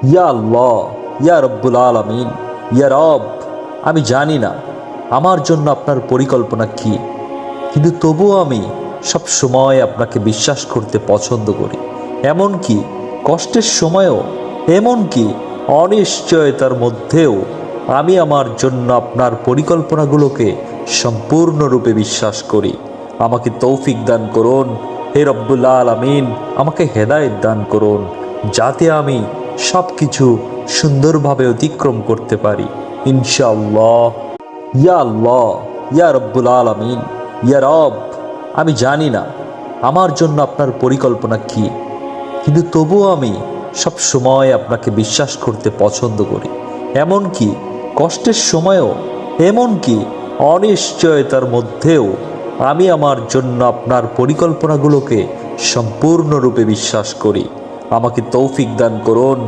ইয়া আল্লাহ, ইয়া রব্বুল আলামিন, ইয়া রব, আমি জানি না আমার জন্য আপনার পরিকল্পনা কি, কিন্তু তবুও আমি সব সময় আপনাকে বিশ্বাস করতে পছন্দ করি। এমনকি কষ্টের সময়ও, এমনকি অনিশ্চয়তার মধ্যেও আমি আমার জন্য আপনার পরিকল্পনাগুলোকে সম্পূর্ণরূপে বিশ্বাস করি। আমাকে তৌফিক দান করুন হে রব্বুল আলামিন, আমাকে হেদায়েত দান করুন, যাতে আমি সব কিছু সুন্দরভাবে অতিক্রম করতে পারি ইনশাআল্লাহ। ইয়া আল্লাহ, ইয়া রব্বুল আলামিন, ইয়া রব, আমি জানি না আমার জন্য আপনার পরিকল্পনা কি, কিন্তু তবুও আমি সব সময় আপনাকে বিশ্বাস করতে পছন্দ করি। এমনকি কষ্টের সময়ও, এমনকি অনিশ্চয়তার মধ্যেও আমি আমার জন্য আপনার পরিকল্পনাগুলোকে সম্পূর্ণরূপে বিশ্বাস করি। আমাকে তৌফিক দান করুন